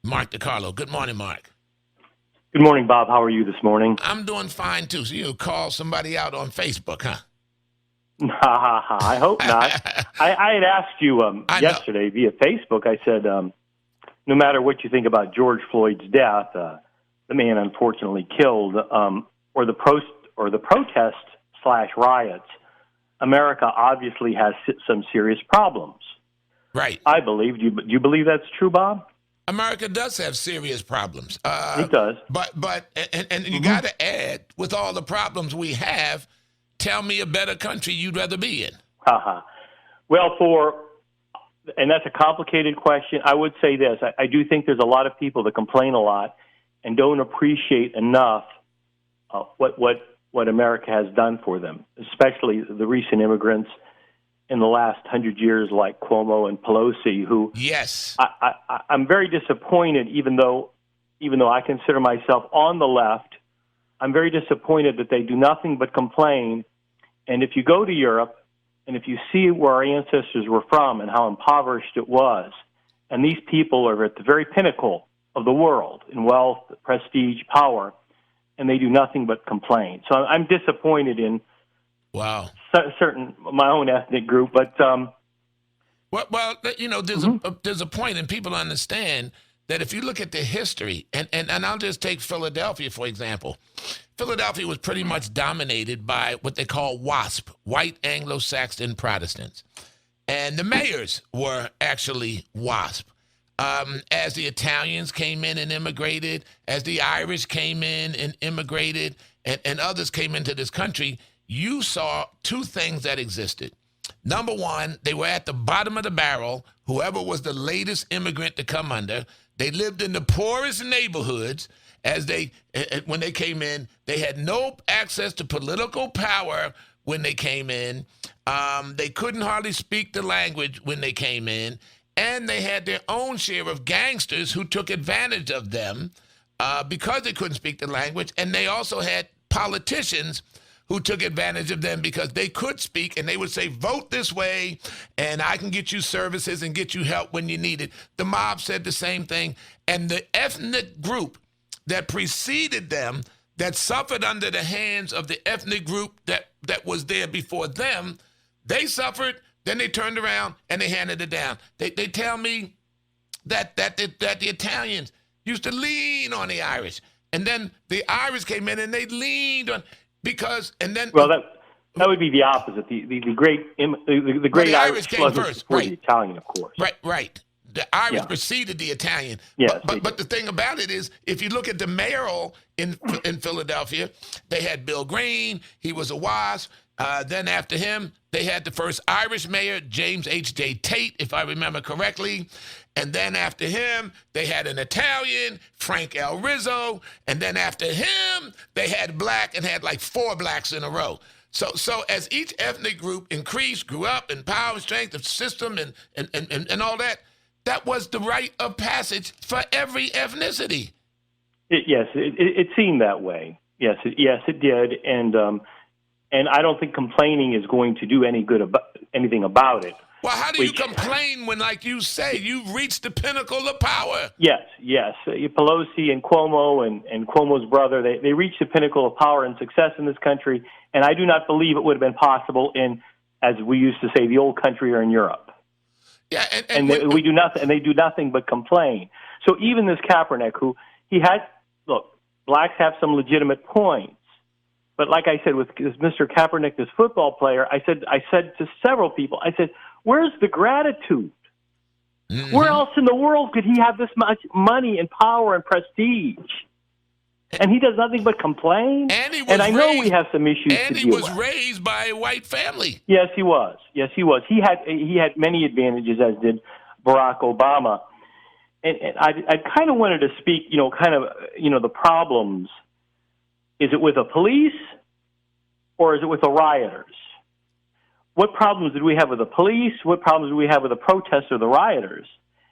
Mark DeCarlo. Good morning, Mark. Good morning, Bob. How are you this morning? I'm doing fine, too. So you call somebody out on Facebook, huh? Ha ha ha. I hope not. I had asked you I know. yesterday via Facebook. I said, no matter what you think about George Floyd's death, the man unfortunately killed, or the protest slash riots, America obviously has some serious problems. Right. I believe. Do you believe that's true, Bob? America does have serious problems. It does. But you got to add, with all the problems we have, tell me a better country you'd rather be in. Haha. Well, and that's a complicated question. I would say this. I do think there's a lot of people that complain a lot and don't appreciate enough what America has done for them, especially the recent immigrants in the last 100 years like Cuomo and Pelosi, who Yes. I'm very disappointed, even though I consider myself on the left, I'm very disappointed that they do nothing but complain. And if you go to Europe and if you see where our ancestors were from and how impoverished it was, and these people are at the very pinnacle of the world in wealth, prestige, power, and they do nothing but complain. So I'm disappointed in certain my own ethnic group, but well, there's a point, and people understand that if you look at the history, and I'll just take Philadelphia for example. Philadelphia was pretty much dominated by what they call WASP, White Anglo-Saxon Protestants, and the mayors were actually WASP. As the Italians came in and immigrated, as the Irish came in and immigrated, and others came into this country, you saw two things that existed. Number one, they were at the bottom of the barrel, whoever was the latest immigrant to come under. They lived in the poorest neighborhoods. When they came in, they had no access to political power when they came in. They couldn't hardly speak the language when they came in. And they had their own share of gangsters who took advantage of them because they couldn't speak the language. And they also had politicians who took advantage of them because they could speak, and they would say, vote this way, and I can get you services and get you help when you need it. The mob said the same thing. And the ethnic group that preceded them, that suffered under the hands of the ethnic group that was there before them, they suffered, then they turned around and they handed it down. They tell me that the Italians used to lean on the Irish, and then the Irish came in and they leaned on, well, that would be the opposite. The great Irish came first, right? The Italian, of course. Right. The Irish preceded the Italian. Yes, but the thing about it is, if you look at the mayoral in Philadelphia, they had Bill Green. He was a WASP. Then after him, they had the first Irish mayor, James H.J. Tate, if I remember correctly. And then after him, they had an Italian, Frank L. Rizzo. And then after him, they had black and had like 4 blacks in a row. So as each ethnic group increased, grew up in power and strength of system and all that, that was the rite of passage for every ethnicity. It seemed that way. Yes, it did. And I don't think complaining is going to do anything about it. Well, how do you complain when, like you say, you've reached the pinnacle of power? Yes. Pelosi and Cuomo and Cuomo's brother, they reached the pinnacle of power and success in this country, and I do not believe it would have been possible in, as we used to say, the old country or in Europe. Yeah, we do nothing, and they do nothing but complain. So even this Kaepernick, blacks have some legitimate points. But like I said, with Mr. Kaepernick, this football player, I said to several people, I said, where's the gratitude? Mm-hmm. Where else in the world could he have this much money and power and prestige? And he does nothing but complain. And I know we have some issues to deal with. And he was raised by a white family. Yes, he was. He had many advantages, as did Barack Obama. And I kind of wanted to speak, the problems. Is it with the police or is it with the rioters? What problems did we have with the police? What problems do we have with the protests or the rioters?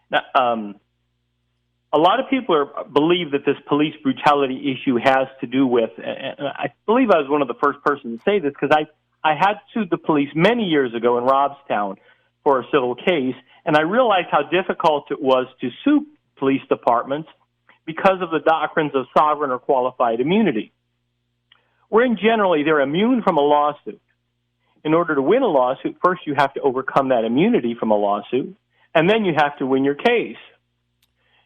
Now, a lot of people believe that this police brutality issue has to do with, and I believe I was one of the first persons to say this because I had sued the police many years ago in Robstown for a civil case, and I realized how difficult it was to sue police departments because of the doctrines of sovereign or qualified immunity, wherein generally they're immune from a lawsuit. In order to win a lawsuit, first you have to overcome that immunity from a lawsuit, and then you have to win your case.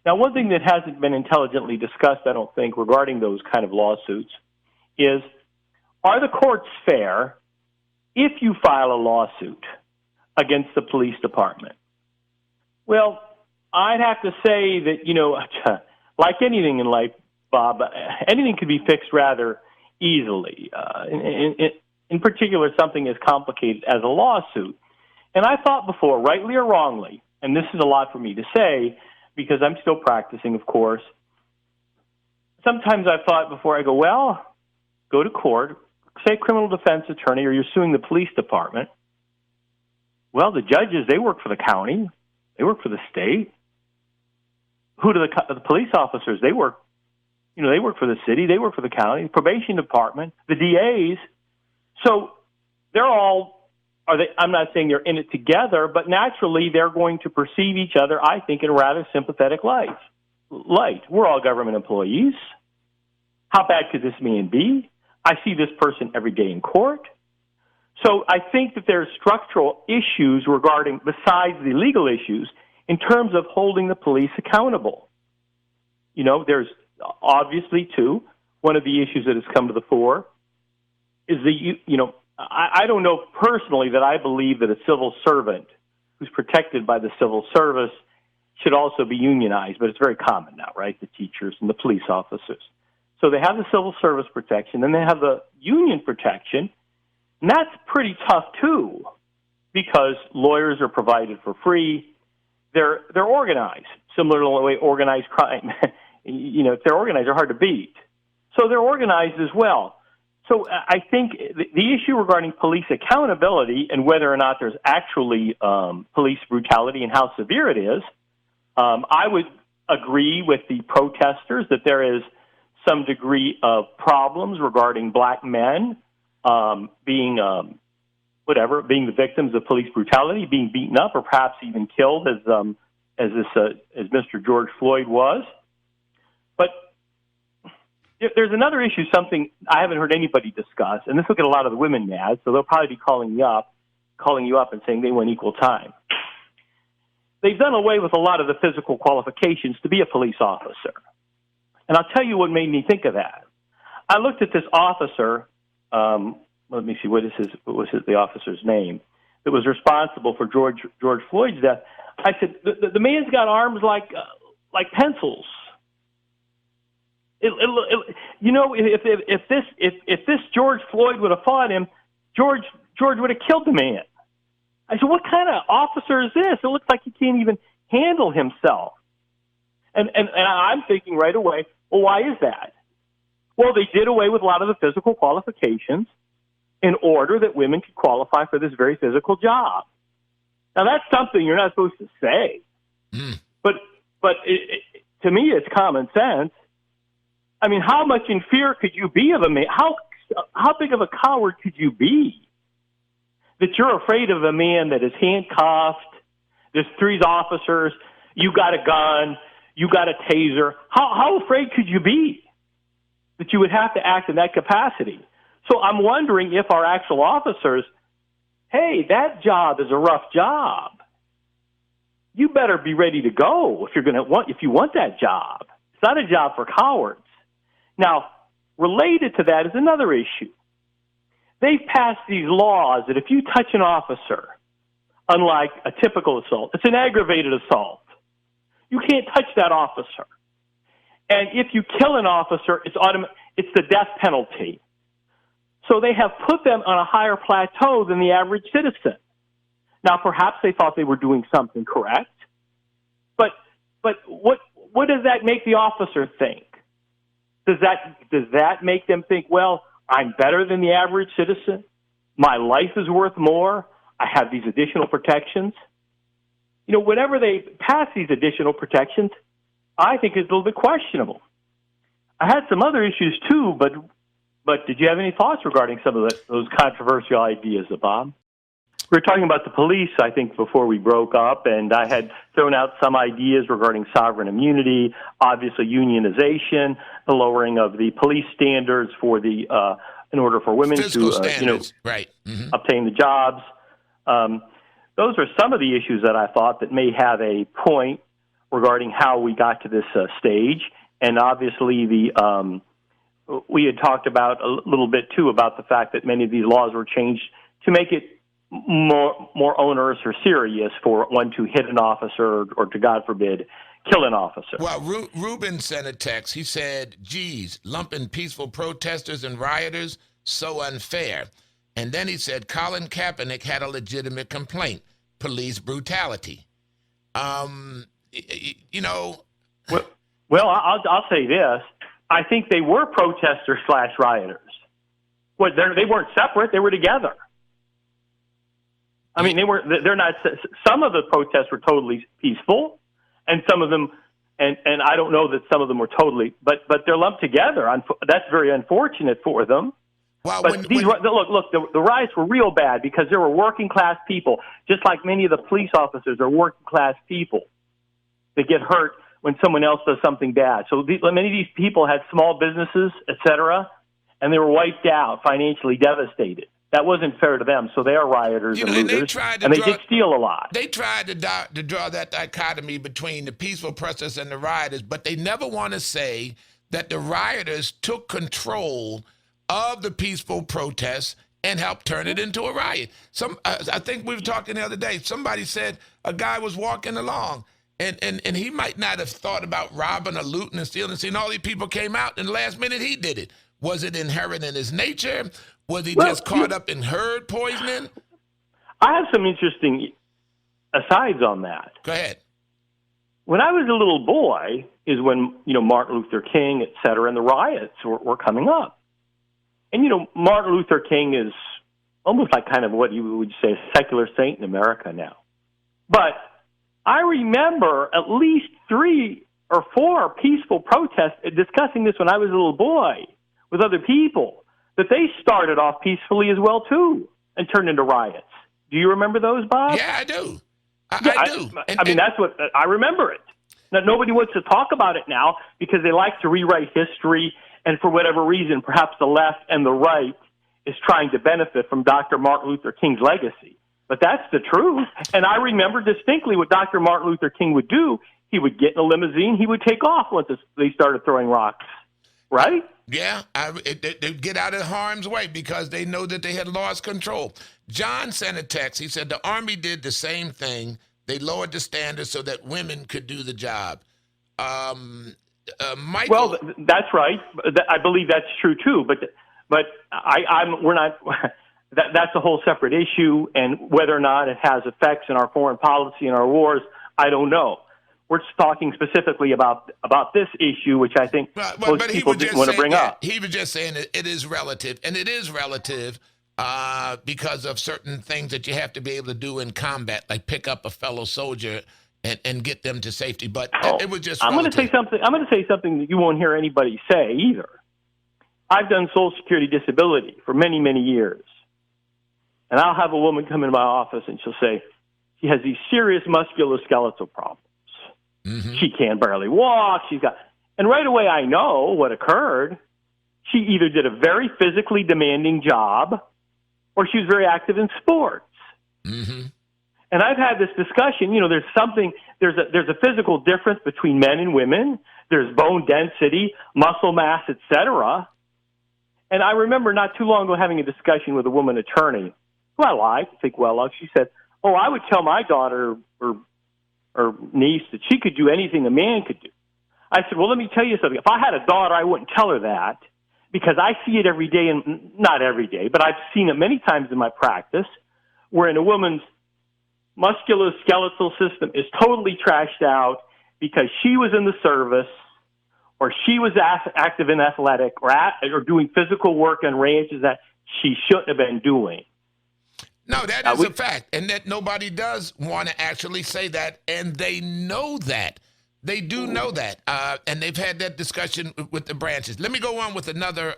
Now, one thing that hasn't been intelligently discussed, I don't think, regarding those kind of lawsuits is, are the courts fair if you file a lawsuit against the police department? Well, I'd have to say that, like anything in life, Bob, anything can be fixed rather easily. In particular, something as complicated as a lawsuit. And I thought before, rightly or wrongly, and this is a lot for me to say because I'm still practicing, of course, sometimes I've thought before, I go, well, go to court, say criminal defense attorney, or you're suing the police department. Well, the judges, they work for the county. They work for the state. Who do the police officers? They work for the city. They work for the county, the probation department, the DAs. So they're all, I'm not saying they're in it together, but naturally they're going to perceive each other, I think, in a rather sympathetic light. We're all government employees. How bad could this man be? I see this person every day in court. So I think that there's structural issues regarding, besides the legal issues, in terms of holding the police accountable. There's obviously, too, one of the issues that has come to the fore is I don't know personally that I believe that a civil servant who's protected by the civil service should also be unionized, but it's very common now, right? The teachers and the police officers. So they have the civil service protection, then they have the union protection, and that's pretty tough too, because lawyers are provided for free. They're organized, similar to the way organized crime. If they're organized, they're hard to beat. So they're organized as well. So I think the issue regarding police accountability and whether or not there's actually police brutality and how severe it is, I would agree with the protesters that there is some degree of problems regarding black men being the victims of police brutality, being beaten up or perhaps even killed as Mr. George Floyd was. But there's another issue, something I haven't heard anybody discuss, and this will get a lot of the women mad, so they'll probably be calling you up and saying they want equal time. They've done away with a lot of the physical qualifications to be a police officer. And I'll tell you what made me think of that. I looked at this officer, let me see, what was the officer's name, that was responsible for George Floyd's death. I said, the man's got arms like pencils. If this George Floyd would have fought him, George would have killed the man. I said, what kind of officer is this? It looks like he can't even handle himself. And I'm thinking right away, well, why is that? Well, they did away with a lot of the physical qualifications in order that women could qualify for this very physical job. Now, that's something you're not supposed to say. But to me, it's common sense. I mean, how much in fear could you be of a man? How big of a coward could you be that you're afraid of a man that is handcuffed? There's three officers. You got a gun. You got a taser. How afraid could you be that you would have to act in that capacity? So I'm wondering if our actual officers, hey, that job is a rough job. You better be ready to go if you want that job. It's not a job for cowards. Now, related to that is another issue. They've passed these laws that if you touch an officer, unlike a typical assault, it's an aggravated assault. You can't touch that officer. And if you kill an officer, it's the death penalty. So they have put them on a higher plateau than the average citizen. Now, perhaps they thought they were doing something correct, but what does that make the officer think? Does that make them think, well, I'm better than the average citizen? My life is worth more. I have these additional protections. Whenever they pass these additional protections, I think it's a little bit questionable. I had some other issues too, but did you have any thoughts regarding some of those controversial ideas, Bob? We were talking about the police, I think, before we broke up, and I had thrown out some ideas regarding sovereign immunity, obviously unionization, the lowering of the police standards for the in order for women Fiscal to standards, right? Mm-hmm. obtain the jobs. Those are some of the issues that I thought that may have a point regarding how we got to this stage, and obviously we had talked about a little bit too about the fact that many of these laws were changed to make it more onerous or serious for one to hit an officer or to, God forbid, kill an officer. Well, Ruben sent a text. He said, geez, lumping peaceful protesters and rioters, so unfair. And then he said, Colin Kaepernick had a legitimate complaint, police brutality. You know. Well, I'll say this. I think they were protesters / rioters. They weren't separate. They were together. I mean, they're not. Some of the protests were totally peaceful, and some of them, and I don't know that some of them were totally, but they're lumped together. That's very unfortunate for them. Well, but the riots were real bad because there were working class people, just like many of the police officers are working class people that get hurt when someone else does something bad. So many of these people had small businesses, etc., and they were wiped out, financially devastated. That wasn't fair to them, so they are rioters and looters, and they did steal a lot. They tried to draw that dichotomy between the peaceful protesters and the rioters, but they never want to say that the rioters took control of the peaceful protests and helped turn it into a riot. I think we were talking the other day, somebody said a guy was walking along, and he might not have thought about robbing or looting and stealing, and all these people came out, and the last minute he did it. Was it inherent in his nature? Was he just caught up in herd poisoning? I have some interesting asides on that. Go ahead. When I was a little boy is when, Martin Luther King, et cetera, and the riots were coming up. And, Martin Luther King is almost like kind of what you would say a secular saint in America now. But I remember at least 3 or 4 peaceful protests discussing this when I was a little boy with other people, that they started off peacefully as well, too, and turned into riots. Do you remember those, Bob? Yeah, I do. I do. I mean, that's what I remember it. Now, nobody wants to talk about it now because they like to rewrite history, and for whatever reason, perhaps the left and the right is trying to benefit from Dr. Martin Luther King's legacy. But that's the truth. And I remember distinctly what Dr. Martin Luther King would do. He would get in a limousine. He would take off once they started throwing rocks, right? Yeah, they get out of harm's way because they know that they had lost control. John sent a text. He said the Army did the same thing. They lowered the standards so that women could do the job. Michael, well, that's right. I believe that's true too. But we're not. That's a whole separate issue, and whether or not it has effects in our foreign policy and our wars, I don't know. We're talking specifically about this issue, which I think most people didn't want to bring up. He was just saying that it is relative, and it is relative because of certain things that you have to be able to do in combat, like pick up a fellow soldier and get them to safety. But it was just relative. I'm going to say something that you won't hear anybody say either. I've done Social Security disability for many, many years. And I'll have a woman come into my office and she'll say, she has these serious musculoskeletal problems. Mm-hmm. She can barely walk. And right away I know what occurred. She either did a very physically demanding job or she was very active in sports. Mm-hmm. And I've had this discussion, there's a physical difference between men and women. There's bone density, muscle mass, etc. And I remember not too long ago having a discussion with a woman attorney who I think well of. She said, I would tell my daughter or niece that she could do anything a man could do. I said, well, let me tell you something. If I had a daughter, I wouldn't tell her that because I see it every day, and not every day, but I've seen it many times in my practice, wherein a woman's musculoskeletal system is totally trashed out because she was in the service or she was active in athletic or doing physical work on ranches that she shouldn't have been doing. No, that is a fact, and that nobody does want to actually say that, and they know that. They do know that, and they've had that discussion with the branches. Let me go on with another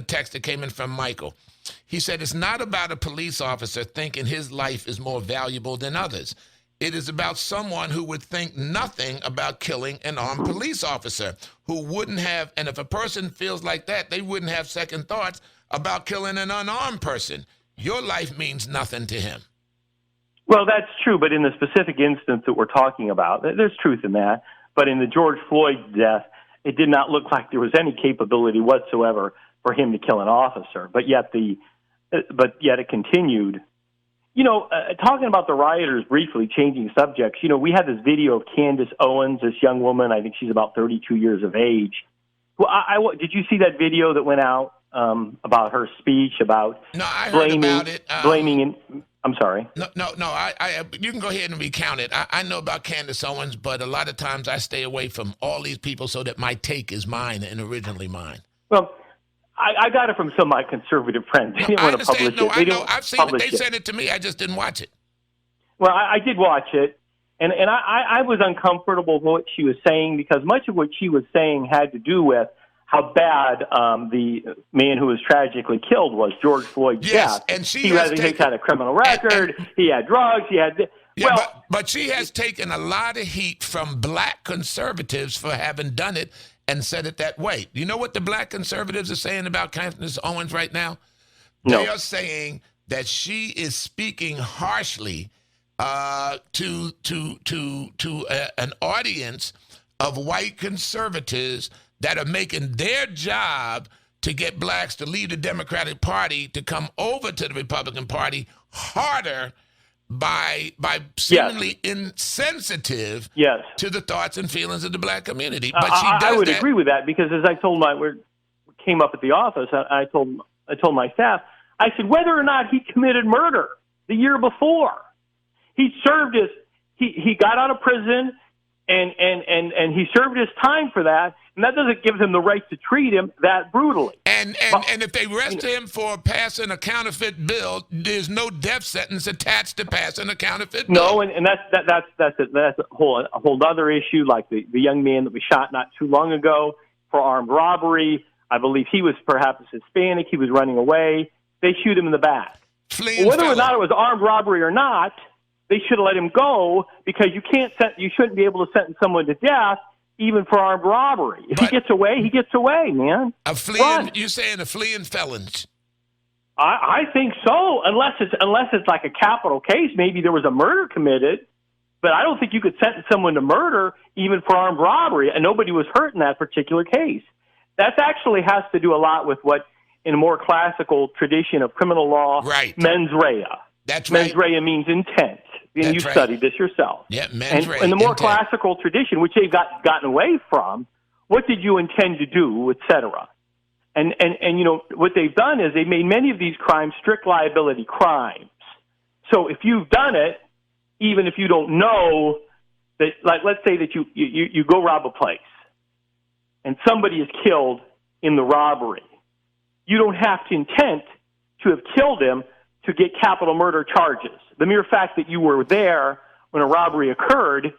text that came in from Michael. He said it's not about a police officer thinking his life is more valuable than others. It is about someone who would think nothing about killing an armed police officer, who wouldn't have, and if a person feels like that, they wouldn't have second thoughts about killing an unarmed person. Your life means nothing to him. Well, that's true, but in the specific instance that we're talking about, there's truth in that. But in the George Floyd death, it did not look like there was any capability whatsoever for him to kill an officer. But yet it continued. Talking about the rioters briefly, changing subjects, we had this video of Candace Owens, this young woman. I think she's about 32 years of age. Well, did you see that video that went out about her speech about No, I heard about it. I'm sorry. No. You can go ahead and recount it. I know about Candace Owens, but a lot of times I stay away from all these people so that my take is mine and originally mine. Well, I got it from some of my conservative friends. They didn't want to publish it. I know. I've seen it. They sent it to me. I just didn't watch it. Well, I did watch it, and I was uncomfortable with what she was saying because much of what she was saying had to do with how bad the man who was tragically killed was, George Floyd's death. And he had a criminal record. He had drugs. He had. But she has taken a lot of heat from black conservatives for having done it and said it that way. You know what the black conservatives are saying about Candace Owens right now? No. They are saying that she is speaking harshly to an audience of white conservatives that are making their job to get blacks to leave the Democratic Party to come over to the Republican Party harder by seemingly insensitive to the thoughts and feelings of the black community. But I would agree with that because as I told came up at the office, I told my staff, I said whether or not he committed murder the year before, he served he got out of prison and he served his time for that. And that doesn't give him the right to treat him that brutally. And if they arrest him for passing a counterfeit bill, there's no death sentence attached to passing a counterfeit bill. No, and that's a whole other issue. Like the young man that was shot not too long ago for armed robbery. I believe he was perhaps Hispanic. He was running away. They shoot him in the back. Whether or not it was armed robbery or not, they should have let him go because you shouldn't be able to sentence someone to death even for armed robbery. If he gets away, he gets away, man. You're saying a fleeing felon? I think so, unless it's like a capital case. Maybe there was a murder committed, but I don't think you could sentence someone to murder even for armed robbery, and nobody was hurt in that particular case. That actually has to do a lot with what, in a more classical tradition of criminal law, mens rea. That's right. Mens rea means intent. And you studied this yourself. Yeah, mens rea. In the more classical tradition, which they've gotten away from, what did you intend to do, et cetera? And what they've done is they've made many of these crimes strict liability crimes. So if you've done it, even if you don't know that, like let's say that you go rob a place and somebody is killed in the robbery, you don't have to intend to have killed him to get capital murder charges. The mere fact that you were there when a robbery occurred,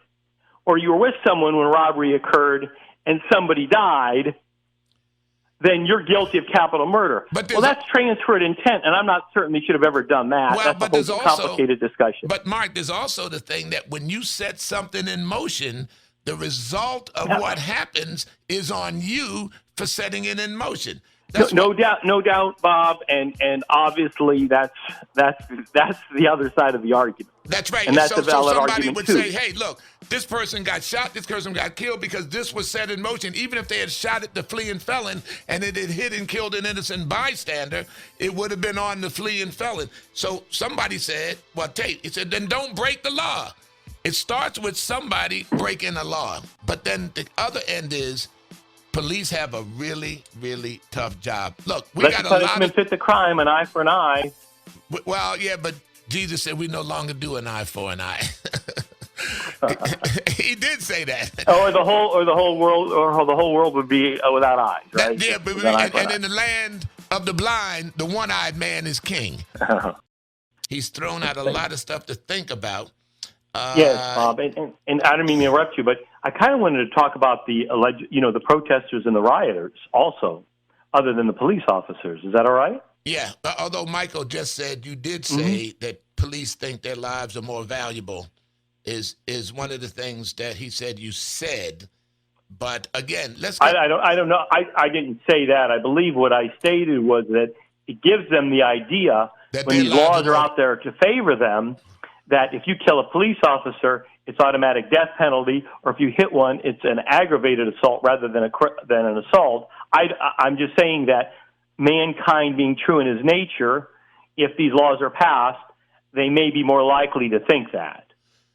or you were with someone when a robbery occurred and somebody died, then you're guilty of capital murder. That's transferred intent, and I'm not certain they should have ever done that. That's a whole complicated discussion. But, Mark, there's also the thing that when you set something in motion, the result of what happens is on you for setting it in motion. No doubt, Bob, and obviously that's the other side of the argument. That's right. And that's a valid somebody argument would too. say, hey, look, this person got shot, this person got killed because this was set in motion. Even if they had shot at the fleeing felon and it had hit and killed an innocent bystander, it would have been on the fleeing felon. So somebody said, he said, then don't break the law. It starts with somebody breaking the law. But then the other end is, police have a really, really tough job. Look, we got a lot of punishment fit the crime, an eye for an eye. Well, yeah, but Jesus said we no longer do an eye for an eye. He did say that. Or the whole world would be without eyes, right? And in the land of the blind, the one-eyed man is king. He's thrown out a lot of stuff to think about. Yes, Bob, and I don't mean to interrupt you, but I kind of wanted to talk about the the protesters and the rioters also, other than the police officers. Is that all right? Yeah. Although Michael just said you did Hmm. say that police think their lives are more valuable is one of the things that he said you said. But again, let's get I don't know. I didn't say that. I believe what I stated was that it gives them the idea that when their these lives are laws are more. out there to favor them that if you kill a police officer, it's automatic death penalty, or if you hit one, it's an aggravated assault rather than than an assault. I'm just saying that mankind being true in his nature, if these laws are passed, they may be more likely to think that.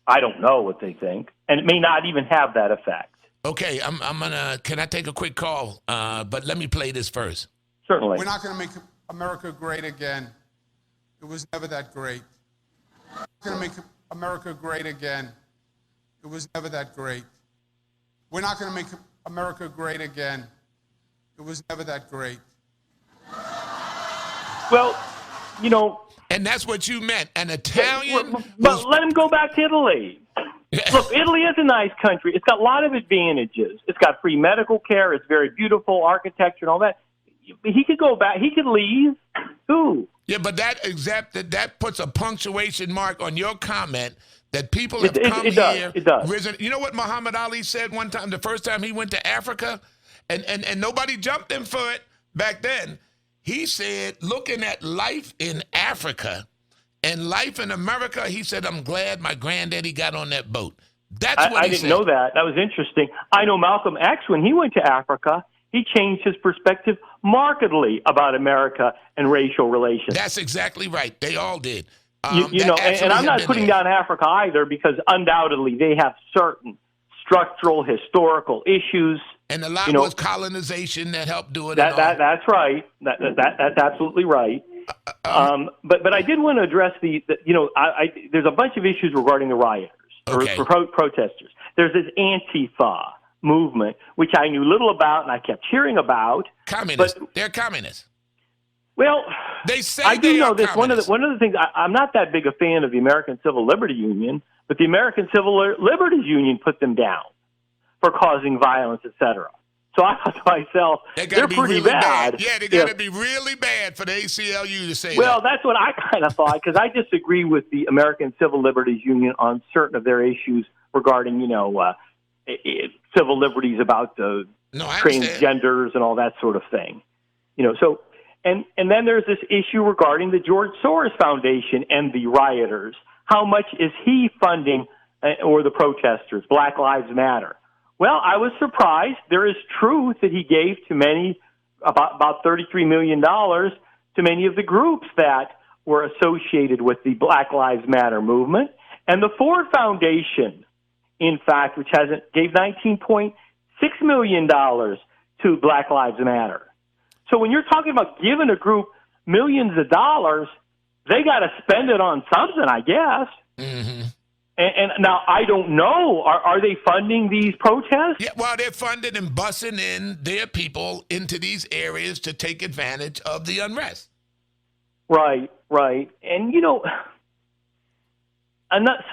I don't know what they think, and it may not even have that effect. Okay, I'm gonna. Can I take a quick call? But let me play this first. Certainly. We're not going to make America great again. It was never that great. We're going to make America great again. It was never that great. We're not going to make America great again. It was never that great. Well, you know, And that's what you meant. An Italian but who's let him go back to Italy. Look, Italy is a nice country. It's got a lot of advantages. It's got free medical care. It's very beautiful architecture and all that. He could go back. He could leave. Who? yeah, but that puts a punctuation mark on your comment that people have come It does. here. It does. Risen. You know what Muhammad Ali said one time, the first time he went to Africa, and nobody jumped him for it back then. He said, looking at life in Africa and life in America, he said, I'm glad my granddaddy got on that boat. That's what I he didn't said. know that. That was interesting. I know Malcolm X, when he went to Africa, he changed his perspective markedly about America and racial relations. That's exactly right. They all did. You know, and I'm not putting down Africa either, because undoubtedly they have certain structural, historical issues. And a lot was colonization that helped do it. That's right. That's absolutely right. But I did want to address there's a bunch of issues regarding the rioters or protesters. There's this Antifa movement, which I knew little about and I kept hearing about. Communists. They're communists. Well, they say I do know this. One communists. of the things, I'm not that big a fan of the American Civil Liberties Union, but the American Civil Liberties Union put them down for causing violence, etc. So I thought to myself, they're pretty really bad. Yeah, they got to be really bad for the ACLU to say that. Well, that's what I kind of thought, because I disagree with the American Civil Liberties Union on certain of their issues regarding, civil liberties about transgenders and all that sort of thing. So, and then there's this issue regarding the George Soros Foundation and the rioters. How much is he funding, or the protesters? Black Lives Matter. Well, I was surprised. There is truth that he gave to many, about $33 million to many of the groups that were associated with the Black Lives Matter movement. And the Ford Foundation, in fact, which gave $19.6 million to Black Lives Matter. So when you're talking about giving a group millions of dollars, they got to spend it on something, I guess. Mm-hmm. And now I don't know. Are they funding these protests? Yeah, well, they're funding and bussing in their people into these areas to take advantage of the unrest. Right. And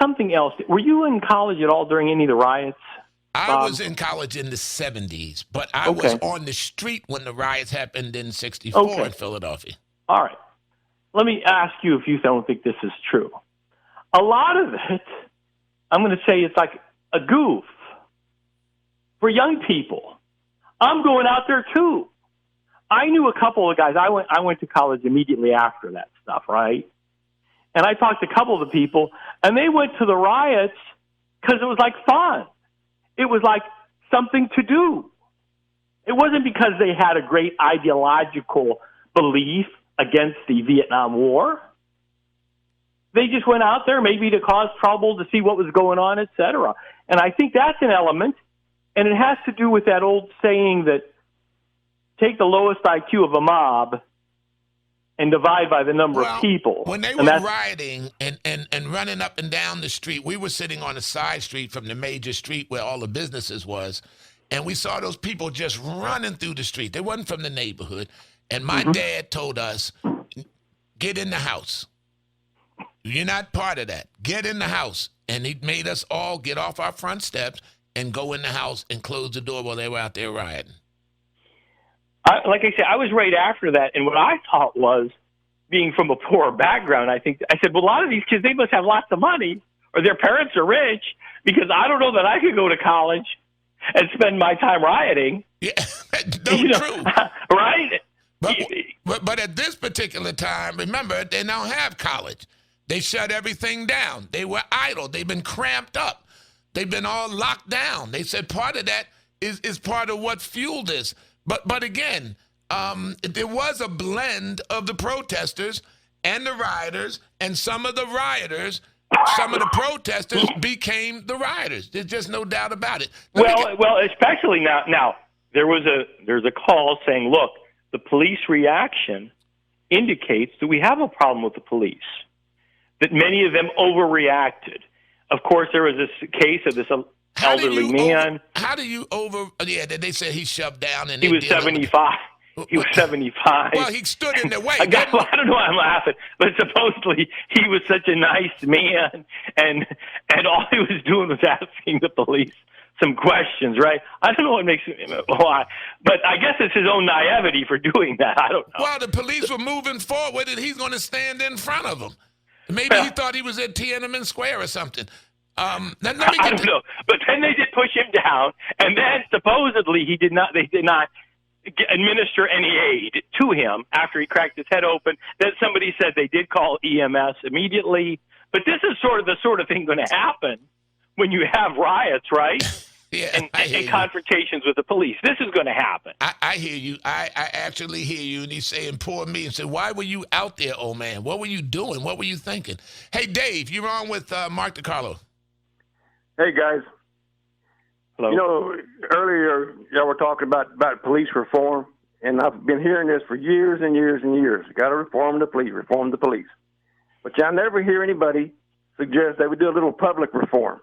something else. Were you in college at all during any of the riots? I was in college in the 70s, but I was on the street when the riots happened in 64 in Philadelphia. All right. Let me ask you if you don't think this is true. A lot of it, I'm going to say it's like a goof for young people. I'm going out there too. I knew a couple of guys. I went to college immediately after that stuff, right? And I talked to a couple of the people, and they went to the riots because it was like fun. It was like something to do. It wasn't because they had a great ideological belief against the Vietnam War. They just went out there maybe to cause trouble, to see what was going on, etc. And I think that's an element, and it has to do with that old saying that take the lowest IQ of a mob and divide by the number of people. When they were rioting and running up and down the street, we were sitting on a side street from the major street where all the businesses was, and we saw those people just running through the street. They wasn't from the neighborhood. And my dad told us, get in the house. You're not part of that. Get in the house. And he made us all get off our front steps and go in the house and close the door while they were out there rioting. Like I said, I was right after that, and what I thought was being from a poor background, I said, well, a lot of these kids, they must have lots of money, or their parents are rich, because I don't know that I could go to college and spend my time rioting. Yeah, no, true. Right? But at this particular time, remember, they don't have college. They shut everything down. They were idle. They've been cramped up. They've been all locked down. They said part of that is part of what fueled this. But again, there was a blend of the protesters and the rioters, and some of the rioters, some of the protesters became the rioters. There's just no doubt about it. Well, especially now there's a call saying, look, the police reaction indicates that we have a problem with the police, that many of them overreacted. Of course, there was this case of this elderly man. Yeah, they said he shoved down and he was 75. He was 75. Well, he stood in the way. I don't know why I'm laughing, but supposedly he was such a nice man, and all he was doing was asking the police some questions, right? I don't know what makes him why, but I guess it's his own naivety for doing that. I don't know. Well, the police were moving forward, and he's going to stand in front of them. Maybe he thought he was at Tiananmen Square or something. I don't know, but then they did push him down, and then supposedly they did not administer any aid to him after he cracked his head open. Then somebody said they did call EMS immediately. But this is the sort of thing going to happen when you have riots, right? Yeah, and confrontations with the police. This is going to happen. I hear you. I actually hear you. And he's saying, poor me. And said, why were you out there, old man? What were you doing? What were you thinking? Hey, Dave, you're on with Mark DiCarlo. Hey, guys. Hello. You know, earlier y'all were talking about police reform, and I've been hearing this for years and years and years. Got to reform the police. But y'all never hear anybody suggest they would do a little public reform.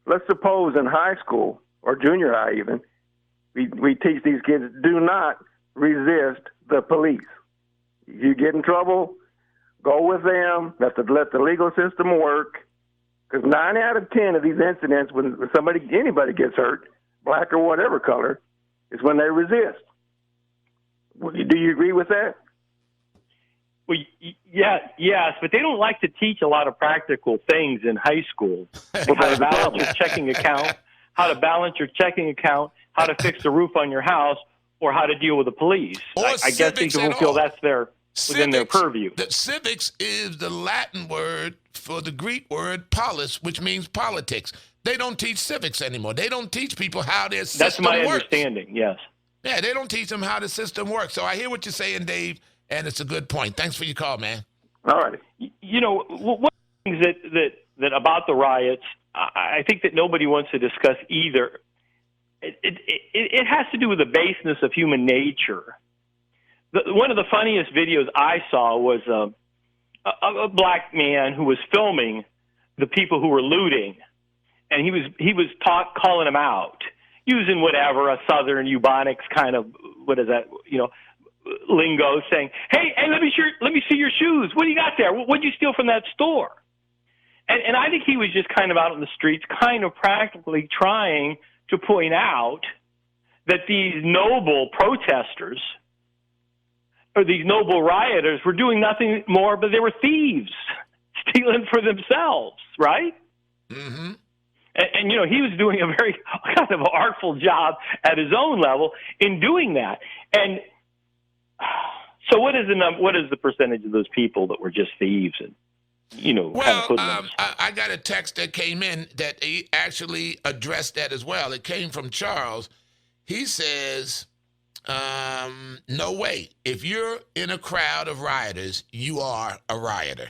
Let's suppose in high school or junior high even, we teach these kids, do not resist the police. You get in trouble, go with them, let the legal system work. Because 9 out of 10 of these incidents, when anybody gets hurt, black or whatever color, is when they resist. Do you agree with that? Well, yes, but they don't like to teach a lot of practical things in high school. How to balance your checking account, how to fix the roof on your house, or how to deal with the police. I guess they don't feel that's within their purview. Civics is the Latin word for the Greek word polis, which means politics. They don't teach civics anymore. They don't teach people how their system works. That's my understanding, yes. Yeah, they don't teach them how the system works. So I hear what you're saying, Dave, and it's a good point. Thanks for your call, man. All right. You know, one of the things that about the riots, I think that nobody wants to discuss either. It has to do with the baseness of human nature. One of the funniest videos I saw was a black man who was filming the people who were looting, and he was calling them out using whatever a Southern Ebonics kind of lingo, saying, "Hey, let me see your shoes. What do you got there? What did you steal from that store?" And I think he was just kind of out in the streets, kind of practically trying to point out that these noble protesters or these noble rioters were doing nothing more, but they were thieves, stealing for themselves, right? Mm-hmm. And he was doing a very kind of artful job at his own level in doing that. And so what is the percentage of those people that were just thieves and, I got a text that came in that he actually addressed that as well. It came from Charles. He says, no way. If you're in a crowd of rioters, you are a rioter.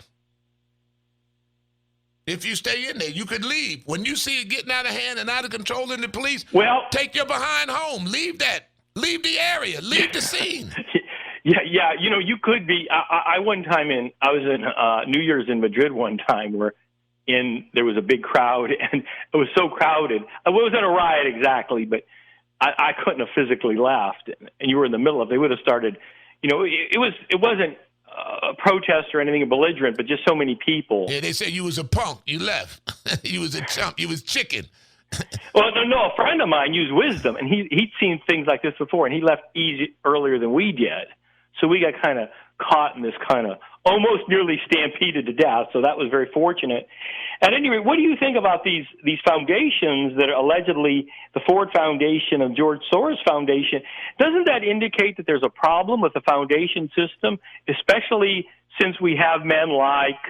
If you stay in there, you could leave. When you see it getting out of hand and out of control in the police, take your behind home. Leave that. Leave the area. Leave the scene. Yeah. You could be. I one time I was in New Year's in Madrid one time where there was a big crowd and it was so crowded. It wasn't a riot exactly, but I couldn't have physically left. And you were in the middle of it. They would have started. It wasn't a protest or anything belligerent, but just so many people. Yeah, they said you was a punk. You left. You was a chump. You was chicken. Well, no. A friend of mine used wisdom, and he'd seen things like this before, and he left earlier than we did. So we got kind of caught in this kind of almost nearly stampeded to death. So that was very fortunate. At any rate, what do you think about these foundations that are allegedly the Ford Foundation and George Soros Foundation? Doesn't that indicate that there's a problem with the foundation system, especially since we have men like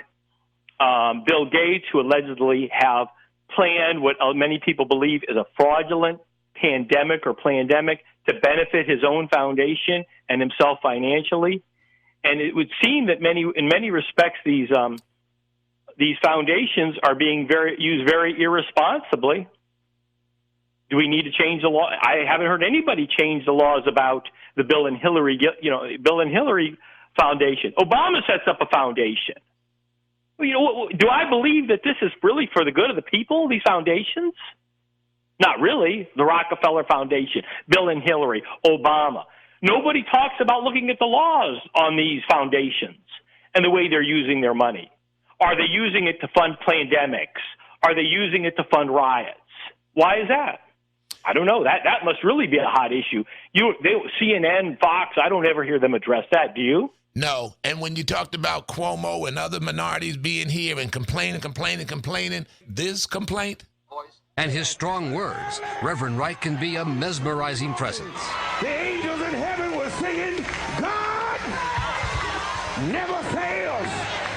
Bill Gates, who allegedly have planned what many people believe is a fraudulent pandemic or plandemic to benefit his own foundation and himself financially? And it would seem that in many respects, these foundations are being used very irresponsibly. Do we need to change the law? I haven't heard anybody change the laws about the Bill and Hillary Foundation. Obama sets up a foundation. Do I believe that this is really for the good of the people, these foundations? Not really. The Rockefeller Foundation, Bill and Hillary, Obama. Nobody talks about looking at the laws on these foundations and the way they're using their money. Are they using it to fund pandemics? Are they using it to fund riots? Why is that? I don't know. That must really be a hot issue. CNN, Fox, I don't ever hear them address that. Do you? No. And when you talked about Cuomo and other minorities being here and complaining, this complaint. And his strong words, Reverend Wright can be a mesmerizing presence. The angels in heaven were singing, God never fails.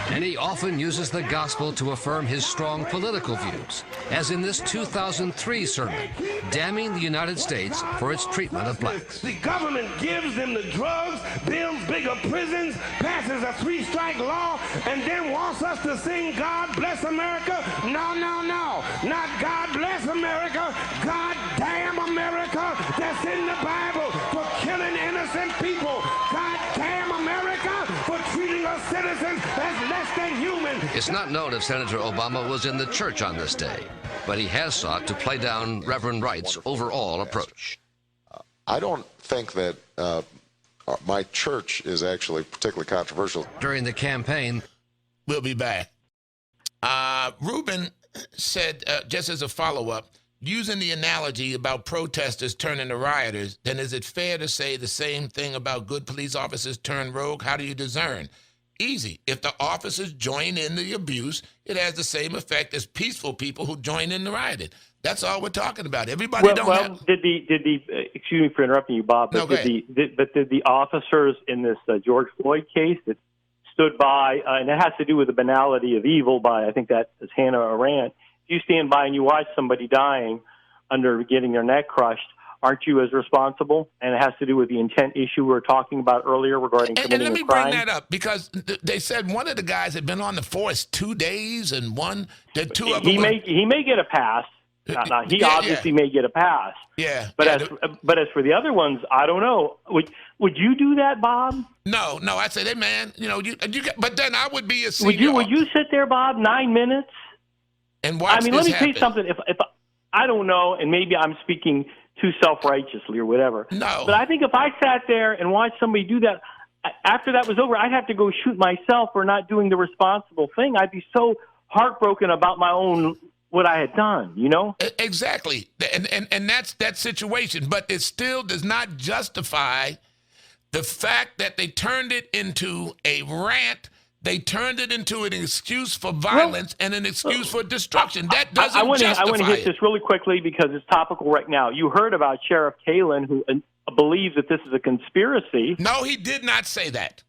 And he often uses the gospel to affirm his strong political views, as in this 2003 sermon, damning the United States for its treatment of blacks. The government gives them the drugs, builds bigger prisons, passes a 3-strike law, and then wants us to sing God Bless America? No, no, no. Not God Bless America. God damn America. That's in the Bible for killing innocent people. God damn America for treating us citizens as less than human. It's not known if Senator Obama was in the church on this day, but he has sought to play down Reverend Wright's overall approach. I don't think that my church is actually particularly controversial. During the campaign, We'll be back. Rubin said, just as a follow-up, using the analogy about protesters turning to rioters, then is it fair to say the same thing about good police officers turn rogue? How do you discern? Easy. If the officers join in the abuse, it has the same effect as peaceful people who join in the rioting. That's all we're talking about. Everybody did the excuse me for interrupting you, Bob, but did the officers in this George Floyd case that stood by, and it has to do with the banality of evil by, I think that is Hannah Arendt. If you stand by and you watch somebody dying under getting their neck crushed, aren't you as responsible? And it has to do with the intent issue we were talking about earlier regarding committing a crime. And let me bring that up, because they said one of the guys had been on the force 2 days, and two of them he may get a pass. He obviously may get a pass. Yeah. But as for the other ones, I don't know. Would you do that, Bob? No. I say, hey man, but then I would be a senior. Would you sit there, Bob, 9 minutes? And watch this let me happen. tell you something. If I don't know, and maybe I'm speaking too self-righteously or whatever. No. But I think if I sat there and watched somebody do that, after that was over, I'd have to go shoot myself for not doing the responsible thing. I'd be so heartbroken about my own what I had done, Exactly. And that's that situation. But it still does not justify the fact that they turned it into a rant. They turned it into an excuse for violence and an excuse for destruction. That doesn't justify I want to hit this really quickly because it's topical right now. You heard about Sheriff Kalin, who believes that this is a conspiracy. No, he did not say that.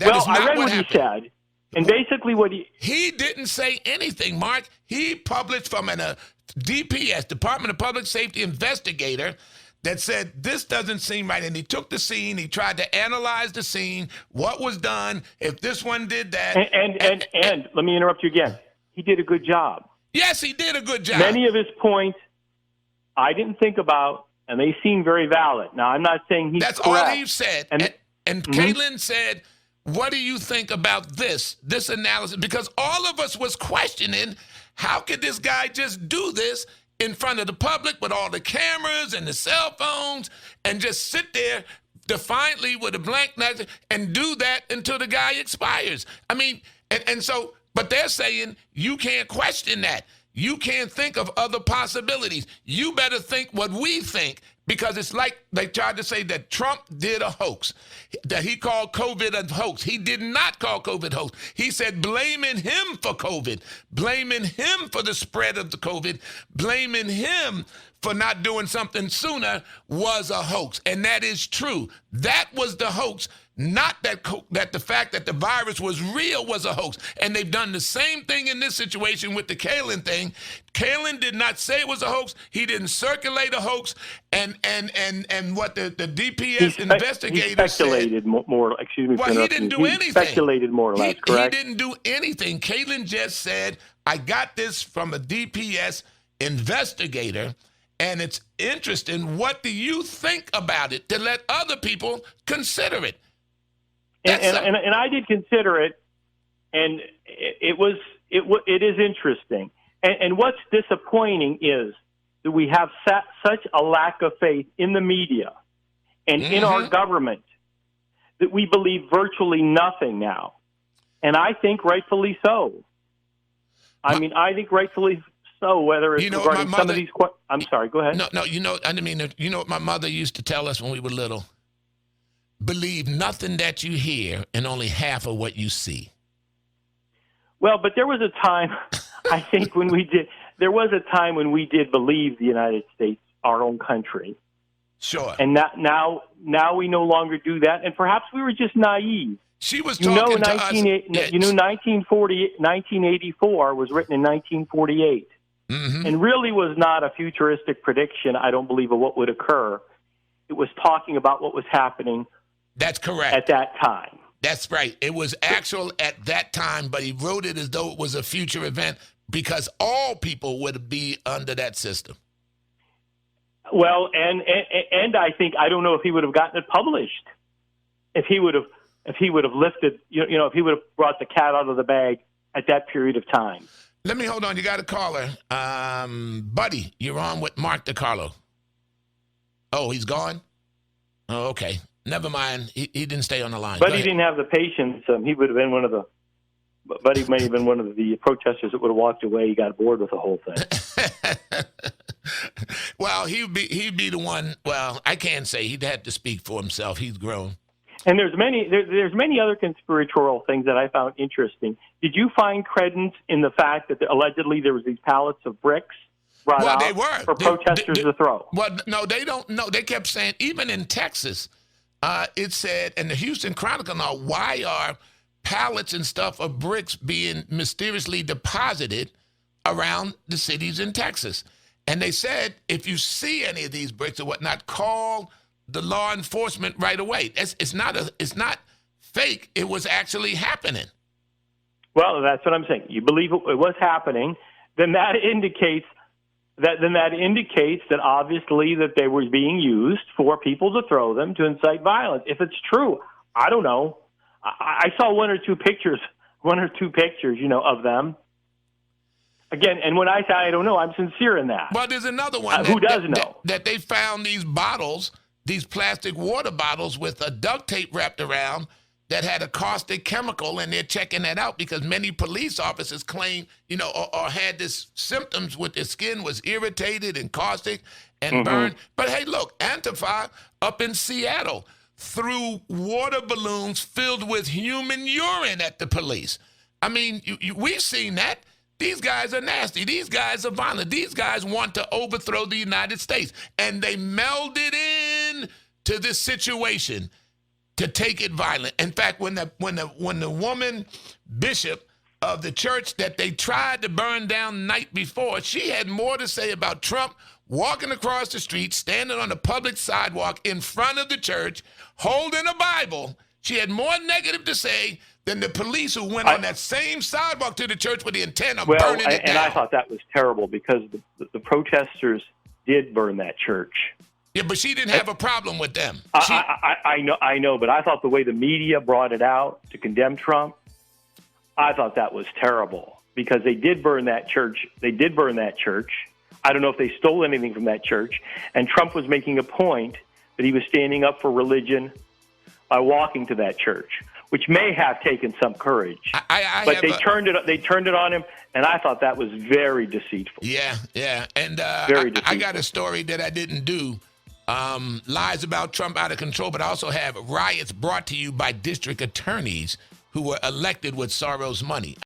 I read what he said. And basically what he didn't say anything, Mark. He published from a DPS, Department of Public Safety investigator, that said this doesn't seem right. And he took the scene. He tried to analyze the scene, what was done, if this one did that. And let me interrupt you again. He did a good job. Yes, he did a good job. Many of his points I didn't think about, and they seem very valid. Now, I'm not saying he's That's correct. all he said. And Kalin said, what do you think about this analysis? Because all of us was questioning, how could this guy just do this in front of the public with all the cameras and the cell phones and just sit there defiantly with a blank knife and do that until the guy expires? I mean, but they're saying you can't question that. You can't think of other possibilities. You better think what we think Because it's like they tried to say that Trump did a hoax, that he called COVID a hoax. He did not call COVID a hoax. He said blaming him for COVID, blaming him for the spread of the COVID, blaming him for not doing something sooner was a hoax. And that is true. That was the hoax. Not that the fact that the virus was real was a hoax. And they've done the same thing in this situation with the Kalin thing. Kalin did not say it was a hoax. He didn't circulate a hoax. And what the DPS investigator he speculated said, more. Excuse me. Well, he didn't do anything. Speculated more or less. Correct. He didn't do anything. Kalin just said, "I got this from a DPS investigator." And it's interesting. What do you think about it to let other people consider it? And I did consider it, and it is interesting. And what's disappointing is that we have such a lack of faith in the media and in our government that we believe virtually nothing now. And I think rightfully so. I think rightfully so, whether it's regarding some of these questions. I'm sorry, go ahead. No, I didn't mean, you know what my mother used to tell us when we were little? Believe nothing that you hear and only half of what you see. Well, but there was a time, I think, when we did believe the United States, our own country. Sure. And now we no longer do that, and perhaps we were just naive. She was talking to us. 1984 was written in 1948, and really was not a futuristic prediction, I don't believe, of what would occur. It was talking about what was happening. That's correct. At that time. That's right. It was actual at that time, but he wrote it as though it was a future event because all people would be under that system. Well, and I think, I don't know if he would have gotten it published if he would have lifted, if he would have brought the cat out of the bag at that period of time. Let me hold on. You got a caller. Buddy, you're on with Mark DeCarlo. Oh, he's gone? Oh, okay. Never mind. He didn't stay on the line. But he didn't have the patience. He would have been Buddy may have been one of the protesters that would have walked away. He got bored with the whole thing. Well, he'd be the one. Well, I can't say. He'd have to speak for himself. He's grown. And there's many other conspiratorial things that I found interesting. Did you find credence in the fact that allegedly there was these pallets of bricks brought out for protesters to throw? Well, no, they don't. No, they kept saying, even in Texas, it said, and the Houston Chronicle, now, why are pallets and stuff of bricks being mysteriously deposited around the cities in Texas? And they said, if you see any of these bricks or whatnot, call the law enforcement right away. It's not fake. It was actually happening. Well, that's what I'm saying. You believe it was happening, then that indicates that obviously that they were being used for people to throw them to incite violence. If it's true, I don't know. I saw one or two pictures, of them. Again, and when I say I don't know, I'm sincere in that. Well, there's another one. Who does know? That they found these bottles, these plastic water bottles with a duct tape wrapped around that had a caustic chemical, and they're checking that out because many police officers claim, or had this symptoms with their skin was irritated and caustic and burned. But hey, look, Antifa up in Seattle threw water balloons filled with human urine at the police. I mean, we've seen that. These guys are nasty. These guys are violent. These guys want to overthrow the United States. And they melded in to this situation to take it violent. In fact, when the woman bishop of the church that they tried to burn down the night before, she had more to say about Trump walking across the street, standing on the public sidewalk in front of the church, holding a Bible. She had more negative to say than the police who went on that same sidewalk to the church with the intent of burning it down. And I thought that was terrible because the protesters did burn that church. Yeah, but she didn't have a problem with them. I know, but I thought the way the media brought it out to condemn Trump, I thought that was terrible because they did burn that church. I don't know if they stole anything from that church. And Trump was making a point that he was standing up for religion by walking to that church, which may have taken some courage. But they turned it on him, and I thought that was very deceitful. Yeah. And very deceitful. I got a story that I didn't do lies about Trump out of control, but also have riots brought to you by district attorneys who were elected with Soros money.